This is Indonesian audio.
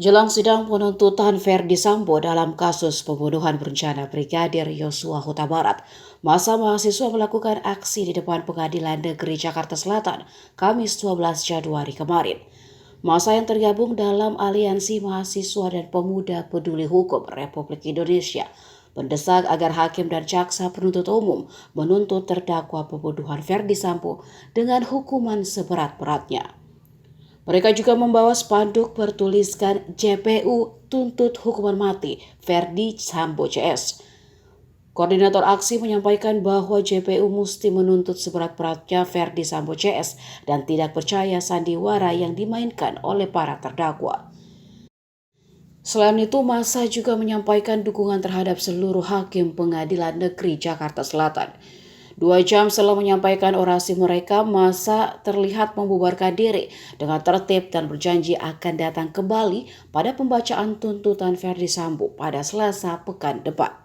Jelang sidang penuntutan Verdi Sambo dalam kasus pembunuhan berencana Brigadir Yosua Huta Barat, massa mahasiswa melakukan aksi di depan Pengadilan Negeri Jakarta Selatan, Kamis 12 Januari kemarin. Massa yang tergabung dalam Aliansi Mahasiswa dan Pemuda Peduli Hukum Republik Indonesia mendesak agar hakim dan jaksa penuntut umum menuntut terdakwa pembunuhan Verdi Sambo dengan hukuman seberat-beratnya. Mereka juga membawa spanduk bertuliskan JPU tuntut hukuman mati Verdi Sambo CS. Koordinator aksi menyampaikan bahwa JPU mesti menuntut seberat-beratnya Verdi Sambo CS dan tidak percaya sandiwara yang dimainkan oleh para terdakwa. Selain itu, massa juga menyampaikan dukungan terhadap seluruh hakim Pengadilan Negeri Jakarta Selatan. 2 jam setelah menyampaikan orasi mereka, massa terlihat membubarkan diri dengan tertib dan berjanji akan datang kembali pada pembacaan tuntutan Verdi Sambo pada Selasa pekan depan.